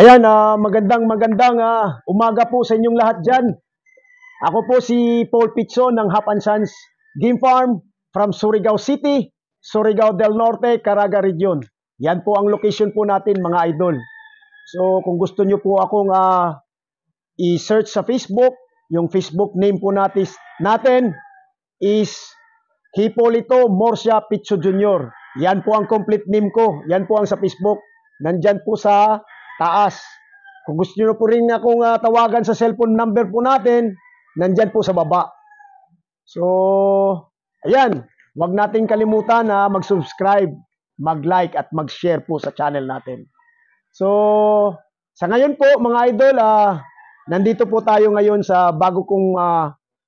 Ayan, magandang umaga po sa inyong lahat dyan. Ako po si Paul Pitson ng Hap and Sons Game Farm from Surigao City, Surigao del Norte, Caraga Region. Yan po ang location po natin mga idol. So kung gusto nyo po akong i-search sa Facebook, yung Facebook name po natin is Hipolito Morcia Pitso Jr. Yan po ang complete name ko. Yan po ang sa Facebook. Nandyan po sa taas. Kung gusto nyo po rin akong tawagan sa cellphone number po natin, nandyan po sa baba. So, ayan. Huwag nating kalimutan na mag-subscribe, mag-like at mag-share po sa channel natin. So, sa ngayon po mga idol, nandito po tayo ngayon sa bago kong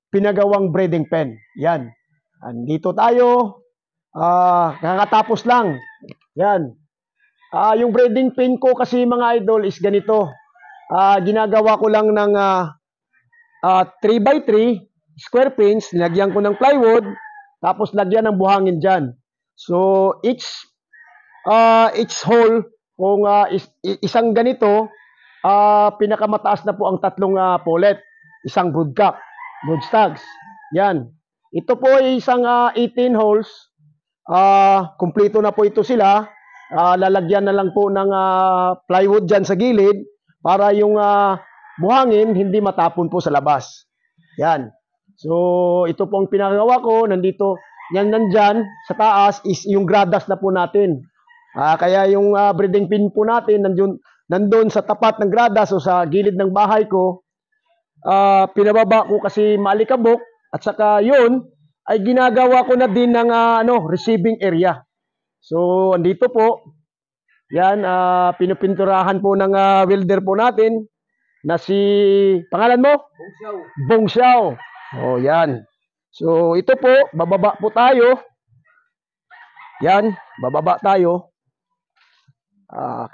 pinagawang breeding pen. Yan. Andito tayo. Kakatapos lang. Yan. Yung breeding pen ko kasi mga idol is ganito. Ginagawa ko lang ng 3x3 square pins. Nilagyan ko ng plywood. Tapos lagyan ng buhangin dyan. So, each hole, kung isang ganito, pinakamataas na po ang tatlong pollet. Isang broodcock, broodstags. Yan. Ito po ay isang 18 holes. Kumpleto na po ito sila. Lalagyan na lang po ng plywood dyan sa gilid para yung buhangin hindi matapon po sa labas. Yan. So, ito po ang pinagawa ko. Nandito, yan nandyan sa taas is yung gradas na po natin. Kaya yung breeding pin po natin nandun sa tapat ng gradas o sa gilid ng bahay ko. Pinababa ko kasi maalikabok at saka yun ay ginagawa ko na din ng receiving area. So, andito po. Yan, pinupinturahan po ng welder po natin na si, pangalan mo? Bongsiaw. Bongsiaw. Oh, yan. So, ito po, bababa po tayo. Yan, bababa tayo.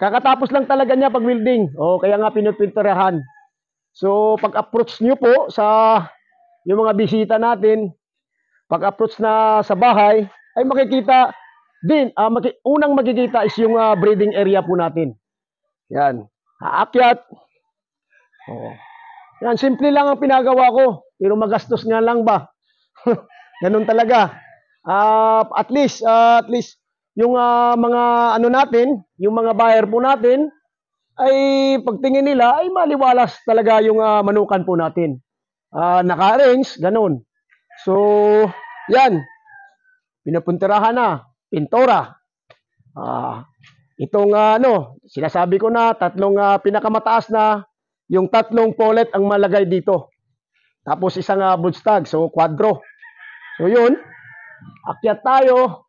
Kakatapos lang talaga niya pag welding. Oh, kaya nga pinupinturahan. So, pag-approach nyo po sa yung mga bisita natin, pag-approach na sa bahay, ay makikita din, unang makikita is yung breeding area po natin. Yan. Aakyat. Oh. Yan, simple lang ang pinagawa ko. Pero magastos nga lang ba? Ganun talaga. At least yung mga natin, yung mga buyer po natin, ay pagtingin nila, ay maliwalas talaga yung manukan po natin. Naka-arrange, ganun. So, yan. Pinapuntirahan na. Pintura. Itong sinasabi ko na, tatlong pinakamataas na, yung tatlong pollet ang malagay dito. Tapos isang broodstag, so quadro. So yun, akyat tayo.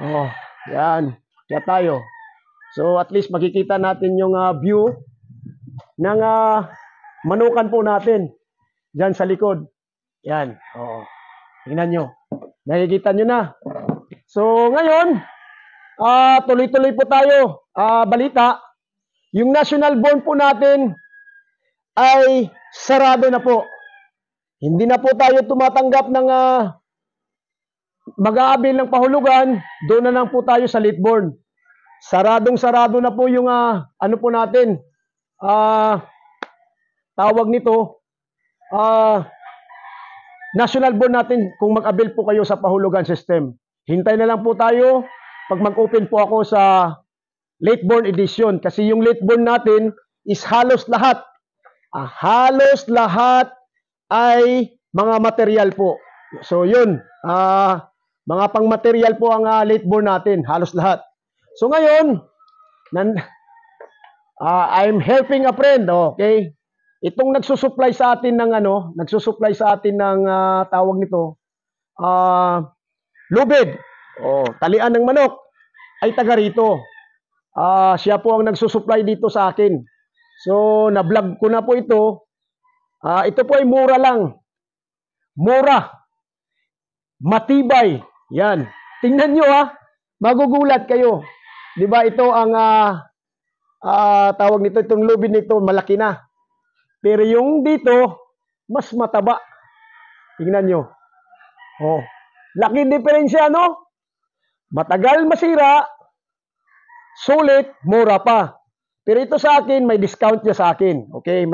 Oh, yan, akyat tayo. So at least makikita natin yung view ng manukan po natin dyan sa likod. Yan, oh, tingnan nyo. Nakikita nyo na. So ngayon, tuloy-tuloy po tayo. Balita, yung national bond po natin ay sarado na po. Hindi na po tayo tumatanggap ng mag-aabil ng pahulugan. Doon na lang po tayo sa late born. Saradong-sarado na po yung po natin. Tawag nito, national bond natin kung mag-abil po kayo sa pahulugan system. Hintay na lang po tayo pag mag-open po ako sa late born edition. Kasi yung late born natin is halos lahat. Halos lahat ay mga material po. So yun, mga pang-material po ang late born natin, halos lahat. So ngayon, I'm helping a friend, okay? Itong nagsusupply sa atin ng tawag nito, lubid, talian ng manok, ay taga rito. Siya po ang nagsusupply dito sa akin. So, na-vlog ko na po ito. Ito po ay mura lang. Mura. Matibay. Yan. Tingnan nyo magugulat kayo. Di ba ito ang tawag nito, itong lubid nito, malaki na. Pero yung dito, mas mataba. Tingnan nyo. Laki diferensya, no? Matagal masira. sulit, mura pa. Pero ito sa akin, may discount niya sa akin. Okay,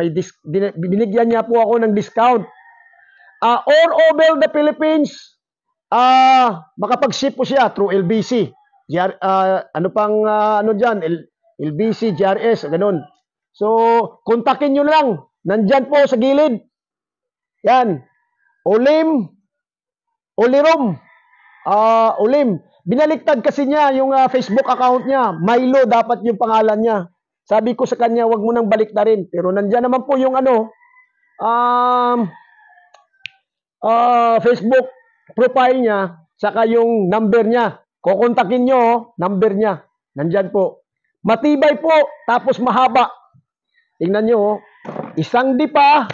binigyan niya po ako ng discount. All over the Philippines, makapag-ship po siya through LBC. Ano pang ano dyan, LBC, GRS, ganun. So, kontakin nyo lang. Nandyan po sa gilid. Yan. Olirom. Olim. Binaliktad kasi niya yung Facebook account niya. Milo dapat yung pangalan niya. Sabi ko sa kanya, wag mo nang baliktarin. Pero nandyan naman po yung Facebook profile niya, saka yung number niya. Kukontakin nyo, number niya. Nandyan po. Matibay po, tapos mahaba. Tingnan nyo, isang dipa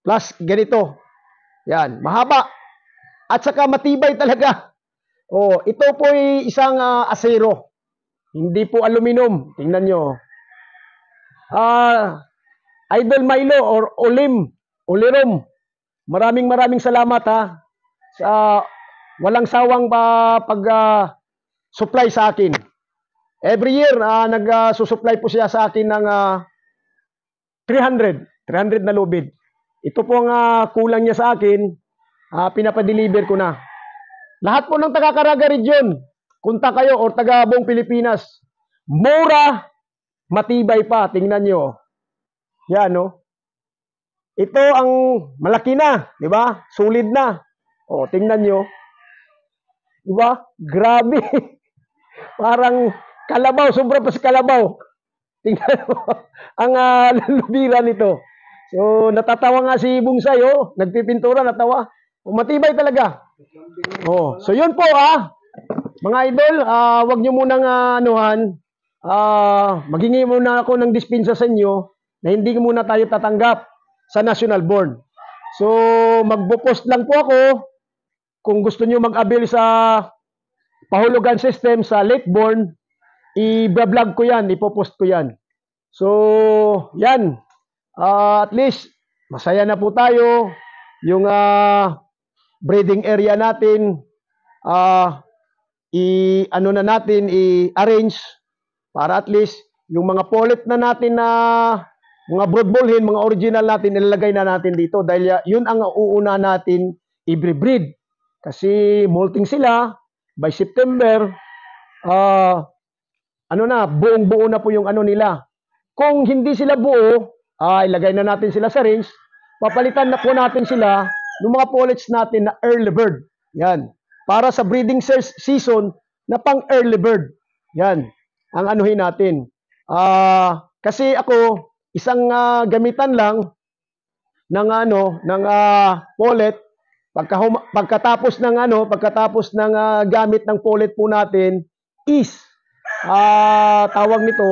plus ganito. Yan, mahaba. At saka matibay talaga. Ito po ay isang asero. Hindi po aluminum. Tingnan nyo. Idol Milo or Olirom. Maraming salamat sa walang sawang pag-supply sa akin. Every year, nag-susupply po siya sa akin ng 300 na lubid. Ito po ang kulang niya sa akin, pinapadeliver ko na. Lahat po ng taga-Caraga Region, kunta kayo or taga buong Pilipinas, mura, matibay pa. Tingnan nyo. Yan, no? Ito ang malaki na, di ba? Solid na. Tingnan nyo. Di ba? Grabe. Parang kalabaw, sobra pa sa kalabaw. Tingnan mo. Ang lubira nito. So, natatawa nga si Bungsay, nagpipintura, natawa. Matibay talaga. So, yun po, mga idol, wag nyo munang maghingi muna ako ng dispensa sa inyo na hindi muna tayo tatanggap sa National Board. So, magpo-post lang po ako kung gusto nyo mag-avail sa pahulugan system sa Lakeborn, i-vlog ko yan, ipopost ko yan. So, yan. At least, masaya na po tayo. Yung breeding area natin, i-arrange para at least yung mga pollet na natin na mga brood bullhen, mga original natin, ilalagay na natin dito dahil yun ang uuna natin i-breed. Kasi molting sila by September, buong-buo na po yung nila. Kung hindi sila buo, ilagay na natin sila sa range, papalitan na po natin sila ng mga pollets natin na early bird. Yan. Para sa breeding season na pang early bird. Yan. Ang anuhin natin. Kasi ako, isang gamitan lang ng pollet. Pagkatapos ng gamit ng pollet po natin is tawag nito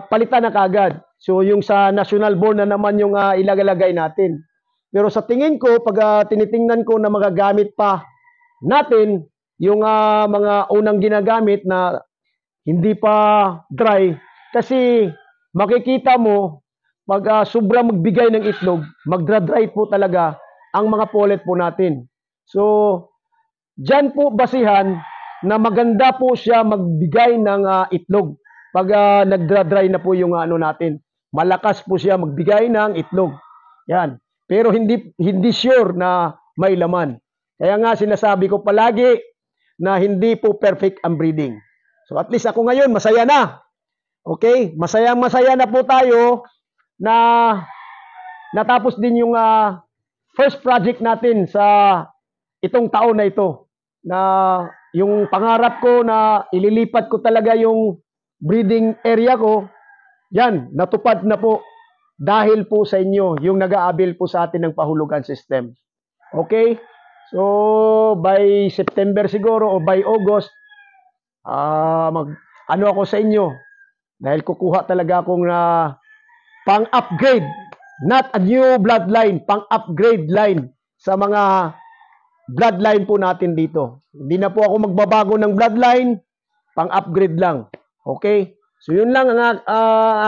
palitan na kagad. So yung sa national board na naman yung ilalagay natin. Pero sa tingin ko pag tinitingnan ko na magagamit pa natin yung mga unang ginagamit na hindi pa dry kasi makikita mo pag sobra magbigay ng itlog, magdra-dry po talaga ang mga pollet po natin. So, dyan po basihan na maganda po siya magbigay ng itlog pag nagdra-dry na po yung natin. Malakas po siya magbigay ng itlog. Yan. Pero hindi sure na may laman. Kaya nga sinasabi ko palagi na hindi po perfect ang breeding. So at least ako ngayon masaya na. Okay? Masaya na po tayo na natapos din yung first project natin sa itong taon na ito. Na yung pangarap ko na ililipat ko talaga yung breeding area ko, yan, natupad na po dahil po sa inyo, yung nag-aabil po sa atin ng pahulugan system. Okay? So, by September siguro o by August, ako sa inyo. Dahil kukuha talaga akong pang-upgrade, not a new bloodline, pang-upgrade line sa mga bloodline po natin dito. Hindi na po ako magbabago ng bloodline, pang-upgrade lang. Okay? So, yun lang ang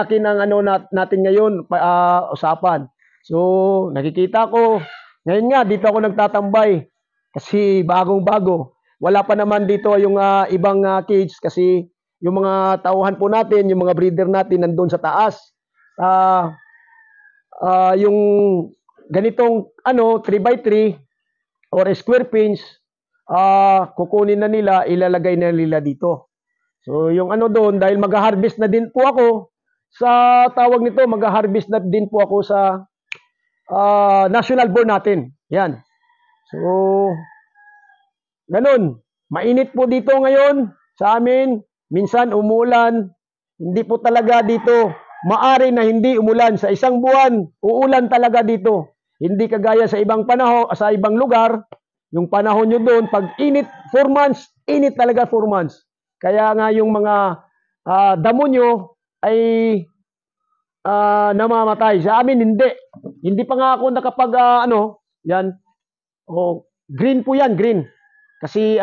akin ang natin ngayon, usapan. So, nakikita ko, ngayon nga, dito ako nagtatambay. Kasi bagong-bago. Wala pa naman dito yung ibang cage kasi yung mga tauhan po natin, yung mga breeder natin nandun sa taas. Yung ganitong 3x3 or square pins, kukunin na nila, ilalagay na nila dito. So yung doon, dahil mag-harvest na din po ako sa tawag nito, mag-harvest na din po ako sa national board natin. Yan. So ganun. Mainit po dito ngayon sa amin. Minsan umulan. Hindi po talaga dito. Maari na hindi umulan. Sa isang buwan, uulan talaga dito. Hindi kagaya sa ibang panahon, sa ibang lugar. Yung panahon nyo doon, pag init 4 months, init talaga 4 months. Kaya nga yung mga damo nyo ay namamatay. Sa amin, hindi. Hindi pa nga ako nakapag, yan. Green po yan, green. Kasi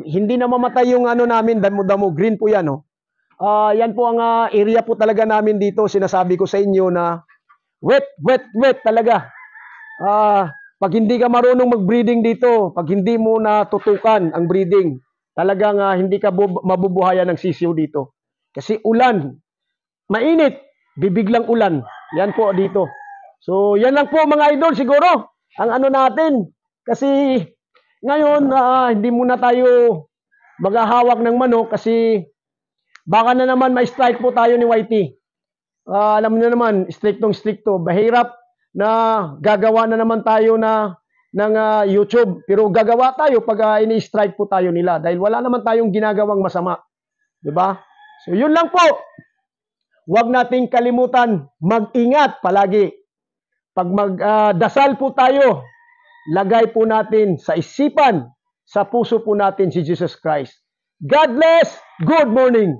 hindi namamatay yung namin, damo-damo, green po yan. Yan po ang area po talaga namin dito. Sinasabi ko sa inyo na wet talaga. Pag hindi ka marunong mag-breeding dito, pag hindi mo natutukan ang breeding, talagang hindi ka mabubuhayan ng sisiw dito. Kasi ulan, mainit, bibiglang ulan. Yan po dito. So, yan lang po mga idol siguro. Ang natin. Kasi ngayon, hindi muna tayo maghahawak ng manok kasi baka na naman ma-strike po tayo ni Whitey. Alam niyo naman, striktong-strikto. Mahirap na gagawa na naman tayo ng YouTube. Pero gagawa tayo pag ini-strike po tayo nila dahil wala naman tayong ginagawang masama. Diba? So, yun lang po. Huwag nating kalimutan, mag-ingat palagi. Pag magdasal po tayo, lagay po natin sa isipan, sa puso po natin si Jesus Christ. God bless. Good morning.